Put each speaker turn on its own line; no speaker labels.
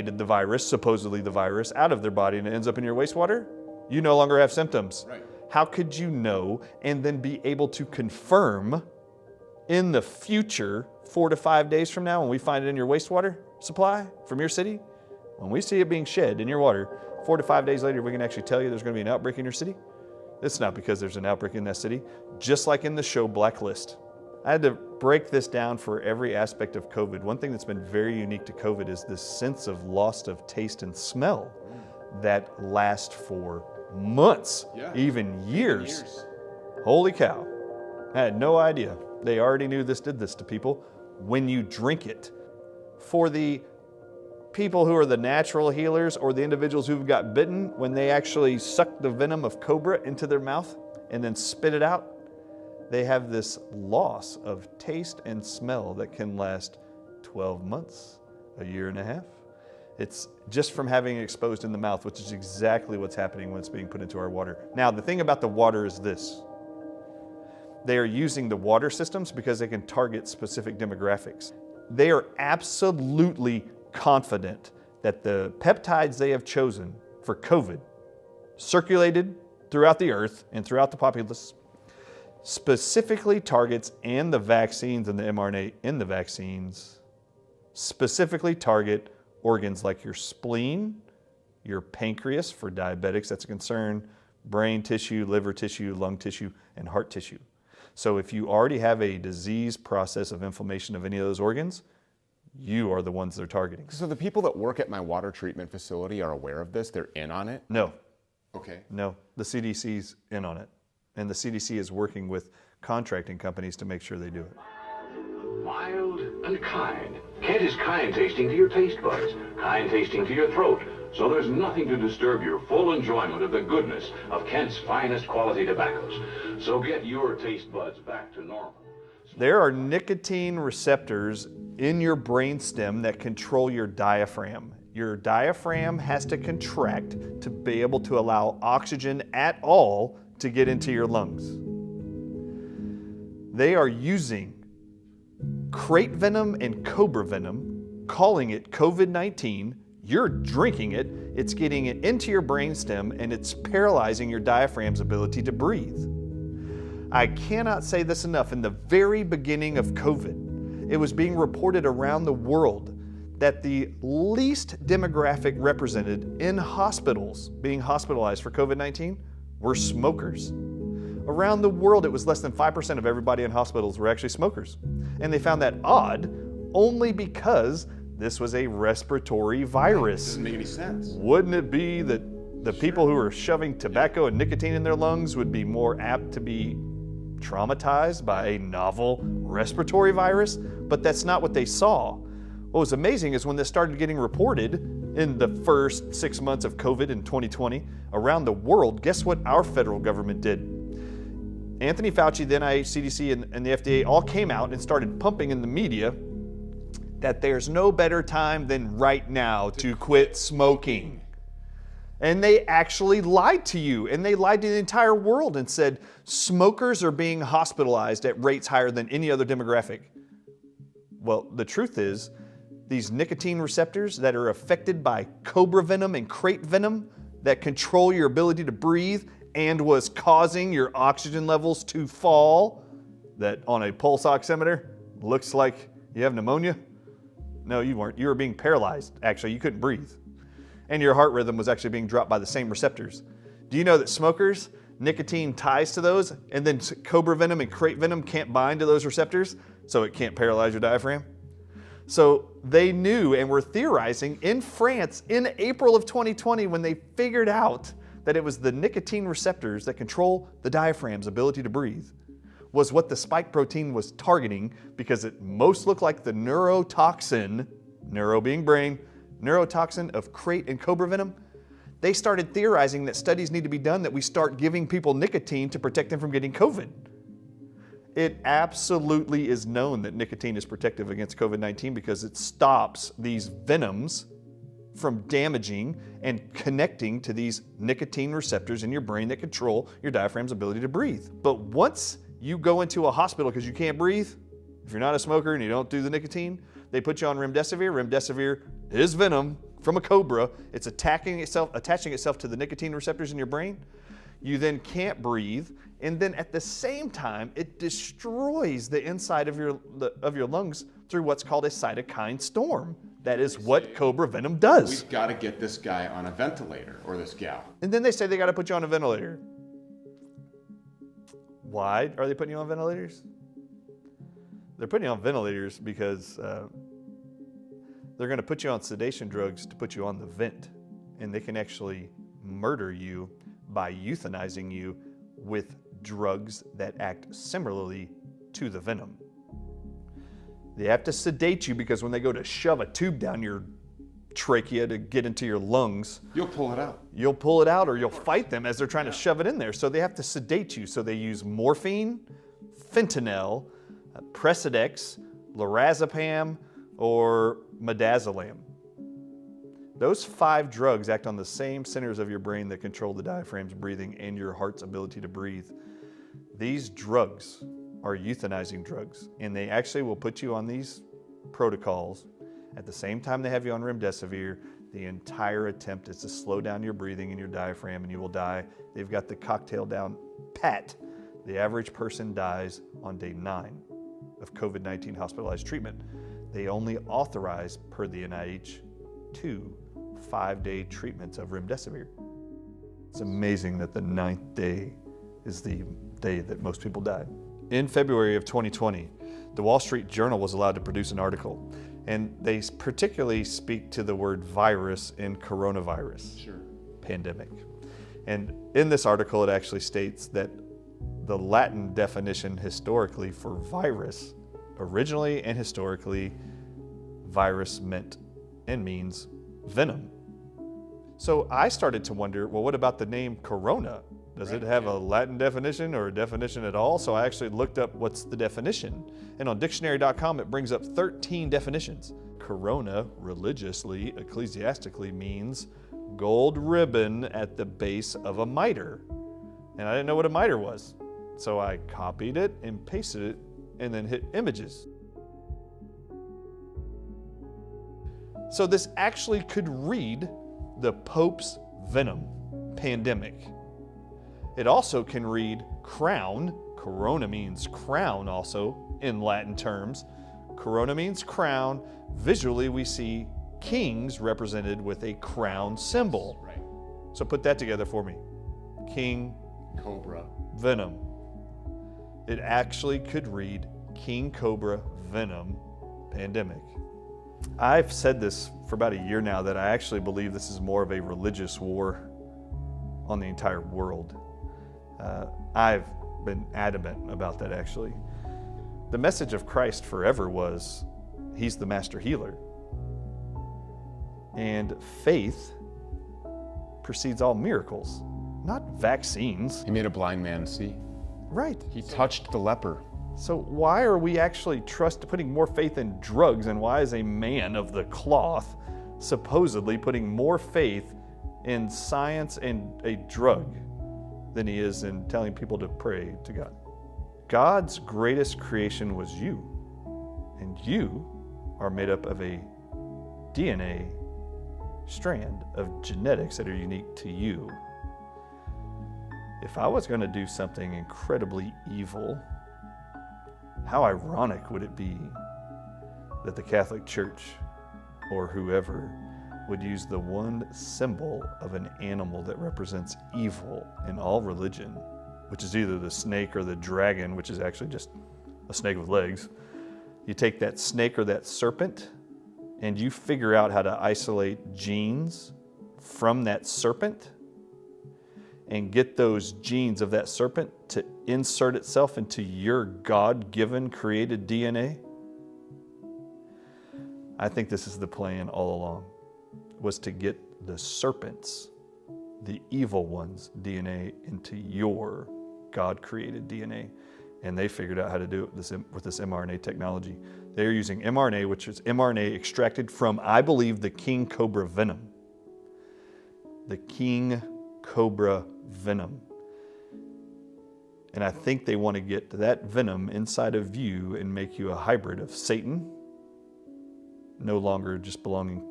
the virus, supposedly the virus, out of their body and it ends up in your wastewater, you no longer have symptoms.
Right.
How could you know and then be able to confirm in the future, 4 to 5 days from now, when we find it in your wastewater supply from your city, when we see it being shed in your water, 4 to 5 days later, we can actually tell you there's going to be an outbreak in your city? It's not because there's an outbreak in that city, just like in the show Blacklist. I had to break this down for every aspect of COVID. One thing that's been very unique to COVID is this sense of loss of taste and smell that lasts for months, even years. Holy cow. I had no idea. They already knew this did this to people when you drink it. For the people who are the natural healers or the individuals who've got bitten, when they actually suck the venom of cobra into their mouth and then spit it out, they have this loss of taste and smell that can last 12 months, a year and a half. It's just from having it exposed in the mouth, which is exactly what's happening when it's being put into our water. Now, the thing about the water is this. They are using the water systems because they can target specific demographics. They are absolutely confident that the peptides they have chosen for COVID, circulated throughout the earth and throughout the populace, specifically targets, and the vaccines and the mRNA in the vaccines specifically target organs like your spleen, your pancreas for diabetics, that's a concern, brain tissue, liver tissue, lung tissue, and heart tissue. So if you already have a disease process of inflammation of any of those organs, you are the ones they're targeting.
So the people that work at my water treatment facility are aware of this? They're in on it?
No.
Okay.
No, the CDC's in on it. And the CDC is working with contracting companies to make sure they do it.
Mild and kind. Kent is kind tasting to your taste buds, kind tasting to your throat. So there's nothing to disturb your full enjoyment of the goodness of Kent's finest quality tobaccos. So get your taste buds back to normal.
There are nicotine receptors in your brainstem that control your diaphragm. Your diaphragm has to contract to be able to allow oxygen at all to get into your lungs. They are using crate venom and cobra venom, calling it COVID-19. You're drinking it, it's getting it into your brainstem, and it's paralyzing your diaphragm's ability to breathe. I cannot say this enough. In the very beginning of COVID, it was being reported around the world that the least demographic represented in hospitals being hospitalized for COVID-19 were smokers. Around the world, it was less than 5% of everybody in hospitals were actually smokers. And they found that odd only because this was a respiratory virus.
Doesn't make any sense.
Wouldn't it be that the people who are shoving tobacco and nicotine in their lungs would be more apt to be traumatized by a novel respiratory virus? But that's not what they saw. What was amazing is when this started getting reported in the first 6 months of COVID in 2020 around the world, guess what our federal government did? Anthony Fauci, the NIH, CDC, and the FDA all came out and started pumping in the media that there's no better time than right now to quit smoking. And they actually lied to you, and they lied to the entire world and said smokers are being hospitalized at rates higher than any other demographic. Well, the truth is, these nicotine receptors that are affected by cobra venom and crate venom that control your ability to breathe and was causing your oxygen levels to fall, that on a pulse oximeter looks like you have pneumonia. No, you weren't. You were being paralyzed, actually. You couldn't breathe. And your heart rhythm was actually being dropped by the same receptors. Do you know that smokers, nicotine ties to those, and then cobra venom and crate venom can't bind to those receptors, so it can't paralyze your diaphragm? So they knew and were theorizing in France in April of 2020 when they figured out that it was the nicotine receptors that control the diaphragm's ability to breathe, was what the spike protein was targeting because it most looked like the neurotoxin, neuro being brain, neurotoxin of crate and cobra venom. They started theorizing that studies need to be done that we start giving people nicotine to protect them from getting COVID. It absolutely is known that nicotine is protective against COVID-19 because it stops these venoms from damaging and connecting to these nicotine receptors in your brain that control your diaphragm's ability to breathe. But once you go into a hospital because you can't breathe, if you're not a smoker and you don't do the nicotine, they put you on remdesivir. Remdesivir is venom from a cobra. It's attaching itself to the nicotine receptors in your brain. You then can't breathe, and then at the same time, it destroys the inside of your lungs through what's called a cytokine storm. That is what cobra venom does.
We've got to get this guy on a ventilator, or this gal.
And then they say they got to put you on a ventilator. Why are they putting you on ventilators? They're putting you on ventilators because they're going to put you on sedation drugs to put you on the vent, and they can actually murder you by euthanizing you with drugs that act similarly to the venom. They have to sedate you because when they go to shove a tube down your trachea to get into your lungs,
You'll pull it out.
you'll pull it out or you'll fight them as they're trying to shove it in there. So they have to sedate you. So they use morphine, fentanyl, Precedex, lorazepam, or midazolam. Those 5 drugs act on the same centers of your brain that control the diaphragm's breathing and your heart's ability to breathe. These drugs are euthanizing drugs, and they actually will put you on these protocols at the same time they have you on remdesivir. The entire attempt is to slow down your breathing and your diaphragm, and you will die. They've got the cocktail down pat. The average person dies on day 9 of COVID-19 hospitalized treatment. They only authorize, per the NIH, 2 5-day treatments of remdesivir. It's amazing that the 9th day is the day that most people died. In February of 2020, the Wall Street Journal was allowed to produce an article, and they particularly speak to the word virus in coronavirus pandemic. And in this article, it actually states that the Latin definition historically for virus, originally and historically, virus meant and means venom. So I started to wonder, well, what about the name corona? Does it have a Latin definition or a definition at all? So I actually looked up what's the definition. And on dictionary.com, it brings up 13 definitions. Corona, religiously, ecclesiastically, means gold ribbon at the base of a mitre. And I didn't know what a mitre was. So I copied it and pasted it and then hit images. So this actually could read the Pope's venom pandemic. It also can read crown. Corona means crown also in Latin terms. Corona means crown. Visually, we see kings represented with a crown symbol.
Right.
So put that together for me. King,
Cobra.
venom. It actually could read King Cobra venom pandemic. I've said this for about a year now that I actually believe this is more of a religious war on the entire world. I've been adamant about that actually. The message of Christ forever was, He's the master healer. And faith precedes all miracles, not vaccines.
He made a blind man see.
Right.
He touched the leper.
So why are we actually putting more faith in drugs, and why is a man of the cloth supposedly putting more faith in science and a drug than he is in telling people to pray to God? God's greatest creation was you, and you are made up of a DNA strand of genetics that are unique to you. If I was going to do something incredibly evil, how ironic would it be that the Catholic Church or whoever would use the one symbol of an animal that represents evil in all religion, which is either the snake or the dragon, which is actually just a snake with legs. You take that snake or that serpent and you figure out how to isolate genes from that serpent and get those genes of that serpent to insert itself into your God-given created DNA. I think this is the plan all along, was to get the serpents, the evil ones' DNA into your God-created DNA. And they figured out how to do it with this mRNA technology. They're using mRNA, which is mRNA extracted from, I believe, the King Cobra venom. The King Cobra venom. And I think they want to get that venom inside of you and make you a hybrid of Satan, no longer just belonging